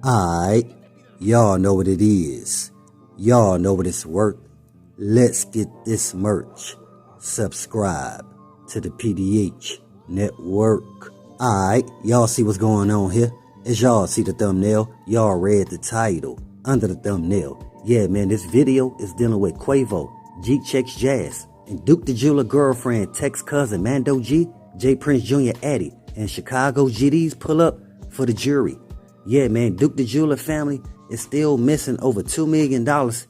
Alright, y'all know what it is. Y'all know what it's worth. Let's get this merch. Subscribe to the PDH Network. Alright, y'all see what's going on here? As y'all see the thumbnail, y'all read the title under the thumbnail. Yeah, man, this video is dealing with Quavo, G Checks Jazz, and Duke the Jeweler girlfriend, Tech's cousin Mando G J.Prince Jr. Addi, and Chicago GDs pull up for the jury. Yeah, man, Duke the Jeweler family is still missing over $2 million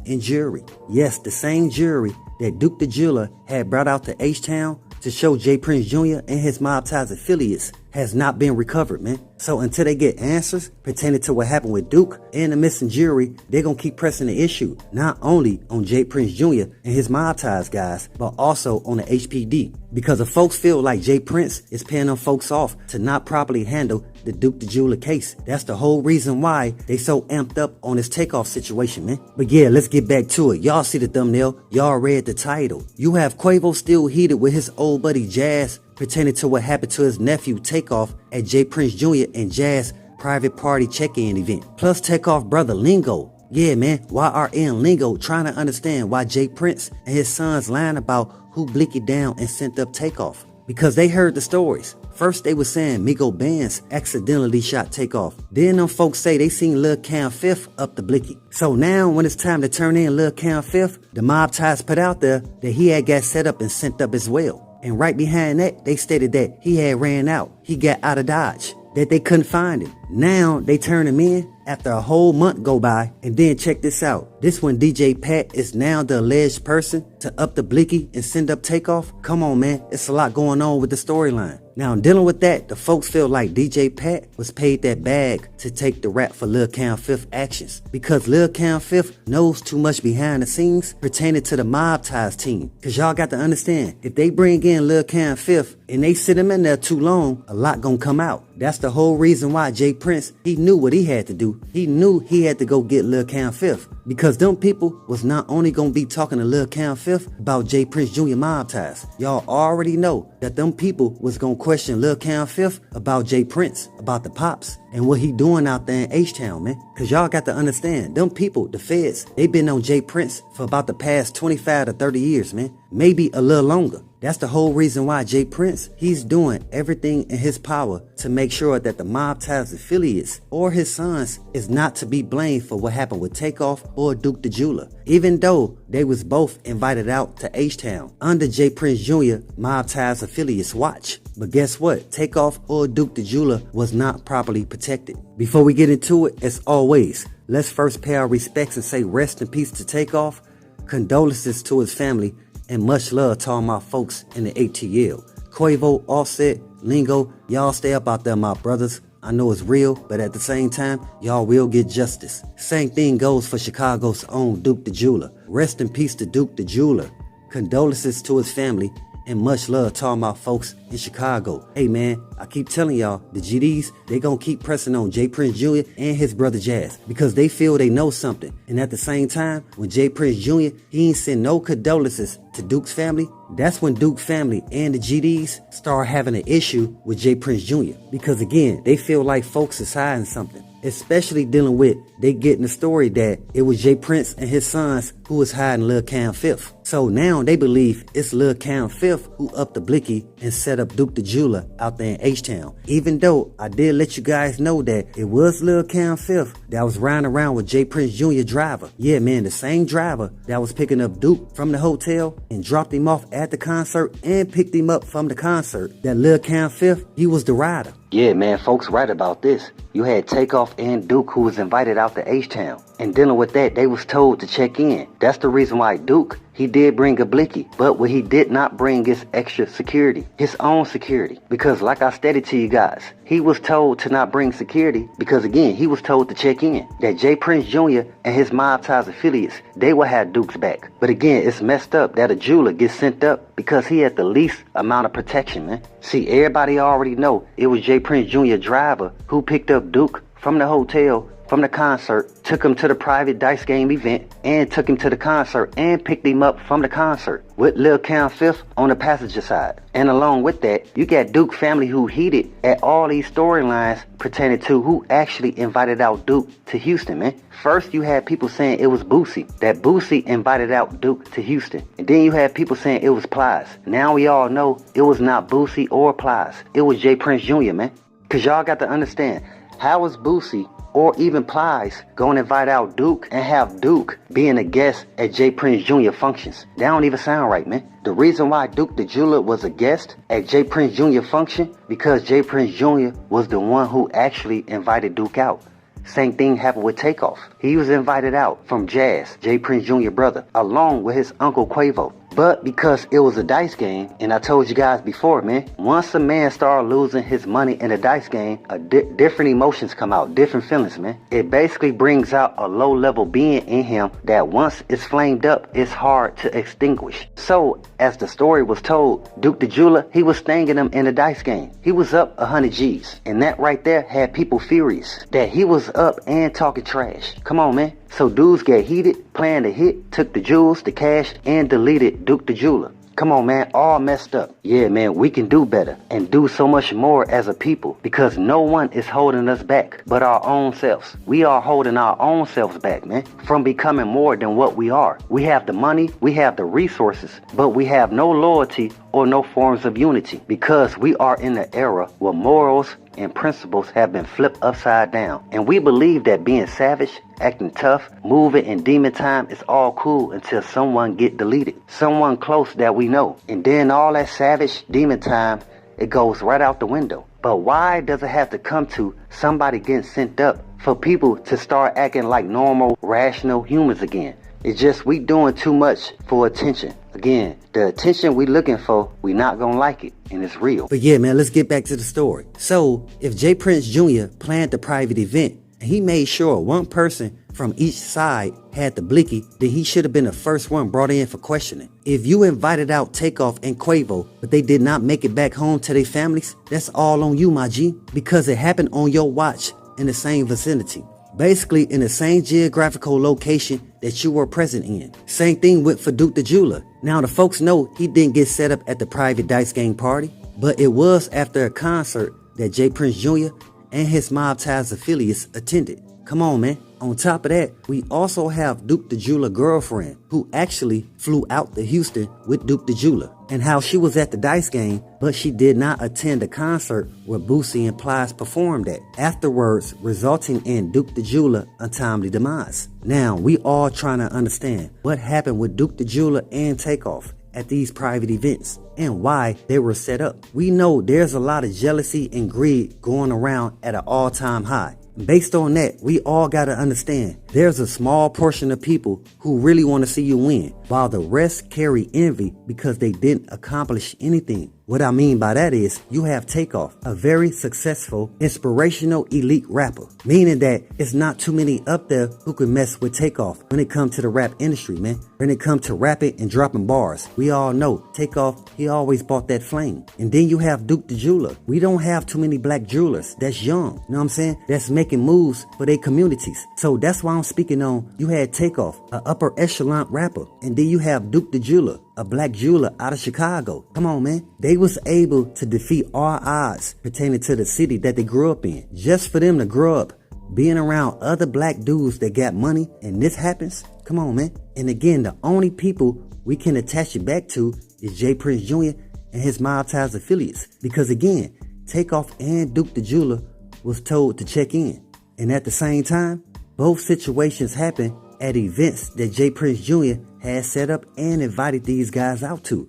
in jury. Yes, the same jury that Duke the Jeweler had brought out to H-Town to show J.Prince Jr. and his mob ties affiliates has not been recovered, man. So until they get answers pertaining to what happened with Duke and the missing jury, they're gonna keep pressing the issue, not only on J.Prince Jr. and his mob ties guys, but also on the HPD. Because if folks feel like J.Prince is paying them folks off to not properly handle the Duke the Jeweler case, that's the whole reason why they so amped up on this TakeOff situation, man. But yeah, let's get back to it. Y'all see the thumbnail, y'all read the title. You have Quavo still heated with his old buddy Jas pertaining to what happened to his nephew TakeOff at J.Prince Jr. and Jas private party check-in event. Plus TakeOff brother Lingo. Yeah, man, YRN Lingo trying to understand why J.Prince and his sons lying about who Blicky down and sent up TakeOff. Because they heard the stories. First they was saying Migos bands accidentally shot TakeOff. Then them folks say they seen Lil Cam Fifth up the Blicky. So now when it's time to turn in Lil Cam Fifth, the mob ties put out there that he had got set up and sent up as well. And right behind that, they stated that he had ran out. He got out of Dodge. That they couldn't find him. Now they turn him in after a whole month go by. And then check this out. This one DJ Pat is now the alleged person to up the Blicky and send up TakeOff. Come on, man. It's a lot going on with the storyline. Now, in dealing with that, the folks feel like DJ Pat was paid that bag to take the rap for Lil Cam Fifth actions. Because Lil Cam Fifth knows too much behind the scenes pertaining to the mob ties team. Cause y'all got to understand, if they bring in Lil Cam Fifth and they sit him in there too long, a lot gonna come out. That's the whole reason why J.Prince, he knew what he had to do. He knew he had to go get Lil Cam Fifth. Because them people was not only gonna be talking to Lil Cam Fifth about J.Prince Jr. mob ties. Y'all already know that them people was gonna question Lil Cam Fifth about J.Prince, about the pops, and what he doing out there in H-Town, man. Cause y'all got to understand, them people, the feds, they been on J.Prince for about the past 25 to 30 years, man. Maybe a little longer. That's the whole reason why J.Prince, he's doing everything in his power to make sure that the mob ties affiliates or his sons is not to be blamed for what happened with TakeOff or Duke the Jeweler. Even though they was both invited out to H-Town under J.Prince Jr. mob ties affiliates watch. But guess what? TakeOff or Duke the Jeweler was not properly protected. Before we get into it, as always, let's first pay our respects and say rest in peace to TakeOff, condolences to his family, and much love to all my folks in the ATL. Quavo, Offset, Lingo, y'all stay up out there, my brothers. I know it's real, but at the same time, y'all will get justice. Same thing goes for Chicago's own Duke the Jeweler. Rest in peace to Duke the Jeweler. Condolences to his family, and much love to all my folks in Chicago. Hey man, I keep telling y'all, the GDs, they gonna keep pressing on J.Prince Jr. and his brother Jas because they feel they know something. And at the same time, when J.Prince Jr., he ain't send no condolences to Duke's family, that's when Duke family and the GDs start having an issue with J.Prince Jr. Because again, they feel like folks is hiding something. Especially dealing with they getting the story that it was J.Prince and his sons who was hiding Lil Cam Fifth. So now they believe it's Lil Cam Fifth who upped the Blicky and set up Duke the Jeweler out there in H-Town. Even though I did let you guys know that it was Lil Cam Fifth that was riding around with J.Prince Jr. driver. Yeah, man, the same driver that was picking up Duke from the hotel and dropped him off at the concert and picked him up from the concert. That Lil Cam Fifth, he was the rider. Yeah, man, folks right about this. You had TakeOff and Duke who was invited out to H-Town. And dealing with that, they was told to check in. That's the reason why Duke, he did bring a Blicky. But what he did not bring is extra security. His own security. Because like I stated to you guys, he was told to not bring security because again, he was told to check in. That J.Prince Jr. and his mob ties affiliates, they will have Duke's back. But again, it's messed up that a jeweler gets sent up because he had the least amount of protection, man. See, everybody already know it was J.Prince Jr. driver who picked up Duke from the hotel from the concert, took him to the private dice game event, and took him to the concert and picked him up from the concert with Lil Cam Fifth on the passenger side. And along with that, you got Duke family who heated at all these storylines pertaining to who actually invited out Duke to Houston, man. First, you had people saying it was Boosie, that Boosie invited out Duke to Houston. And then you had people saying it was Plies. Now we all know it was not Boosie or Plies. It was J.Prince Jr, man. Because y'all got to understand, how was Boosie or even Plies going to invite out Duke and have Duke being a guest at J.Prince Jr functions? That don't even sound right, man. The reason why Duke the Jeweler was a guest at J.Prince Jr function, because J.Prince Jr was the one who actually invited Duke out. Same thing happened with TakeOff. He was invited out from Jas, J.Prince Jr brother, along with his uncle Quavo. But because it was a dice game, and I told you guys before, man, once a man started losing his money in a dice game, different emotions come out, different feelings, man. It basically brings out a low-level being in him that once it's flamed up, it's hard to extinguish. So, as the story was told, Duke the Jeweler, he was stinging him in a dice game. He was up 100 G's, and that right there had people furious that he was up and talking trash. Come on, man. So dudes get heated, planned a hit, took the jewels, the cash, and deleted Duke the Jeweler. Come on, man, all messed up. Yeah, man, we can do better and do so much more as a people because no one is holding us back but our own selves. We are holding our own selves back, man, from becoming more than what we are. We have the money, we have the resources, but we have no loyalty or no forms of unity because we are in an era where morals and principles have been flipped upside down. And we believe that being savage, acting tough, moving in demon time is all cool until someone get deleted. Someone close that we know. And then all that savage demon time, it goes right out the window. But why does it have to come to somebody getting sent up for people to start acting like normal, rational humans again? It's just we doing too much for attention. Again, the attention we looking for, we not gonna like it, and it's real. But yeah, man, let's get back to the story. So, if J.Prince Jr. planned the private event, and he made sure one person from each side had the blicky, then he should have been the first one brought in for questioning. If you invited out TakeOff and Quavo, but they did not make it back home to their families, that's all on you, my G, because it happened on your watch in the same vicinity. Basically in the same geographical location that you were present in. Same thing went for Duke the Jeweler. Now the folks know he didn't get set up at the private dice game party, but it was after a concert that J.Prince Jr. and his mob ties affiliates attended. Come on, man. On top of that, we also have Duke the Jeweler girlfriend who actually flew out to Houston with Duke the Jeweler, and how she was at the dice game, but she did not attend the concert where Boosie and Plies performed at, afterwards resulting in Duke the Jeweler untimely demise. Now, we all trying to understand what happened with Duke the Jeweler and TakeOff at these private events and why they were set up. We know there's a lot of jealousy and greed going around at an all-time high. Based on that, we all gotta understand there's a small portion of people who really want to see you win, while the rest carry envy because they didn't accomplish anything. What I mean by that is you have TakeOff, a very successful, inspirational, elite rapper, meaning that it's not too many up there who can mess with TakeOff when it comes to the rap industry, man. When it comes to rapping and dropping bars, we all know TakeOff, he always bought that flame. And then you have Duke the Jeweler. We don't have too many black jewelers that's young, you know what I'm saying? That's making moves for their communities. So that's why I'm speaking on, you had TakeOff, an upper echelon rapper, and then you have Duke the Jeweler, a black jeweler out of Chicago. Come on, man. They was able to defeat all odds pertaining to the city that they grew up in. Just for them to grow up being around other black dudes that got money and this happens, come on, man. And again, the only people we can attach it back to is J.Prince Jr. and his mob ties affiliates. Because again, TakeOff and Duke the Jeweler was told to check in. And at the same time, both situations happened at events that J.Prince Jr. had set up and invited these guys out to.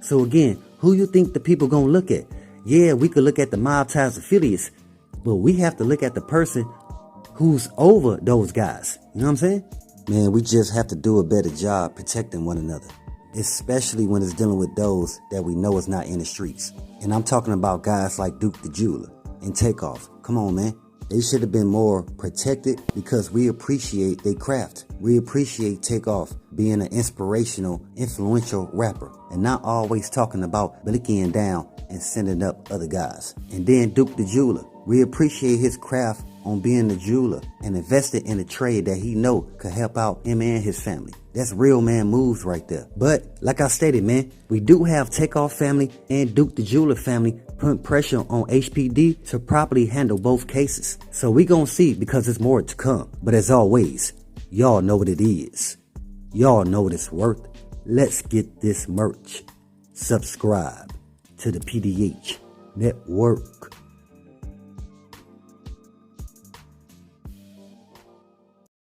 So again, who you think the people gonna look at? Yeah, we could look at the mob ties affiliates, but we have to look at the person who's over those guys. You know what I'm saying? Man, we just have to do a better job protecting one another, especially when it's dealing with those that we know is not in the streets. And I'm talking about guys like Duke the Jeweler and TakeOff. Come on, man. They should have been more protected because we appreciate their craft. We appreciate TakeOff being an inspirational, influential rapper and not always talking about blicking down and sending up other guys. And then Duke the Jeweler, we appreciate his craft on being a jeweler and invested in a trade that he know could help out him and his family. That's real man moves right there. But like I stated, man, we do have TakeOff family and Duke the Jeweler family putting pressure on HPD to properly handle both cases. So we gonna see, because there's more to come. But as always, y'all know what it is. Y'all know what it's worth. Let's get this merch. Subscribe to the PDH Network.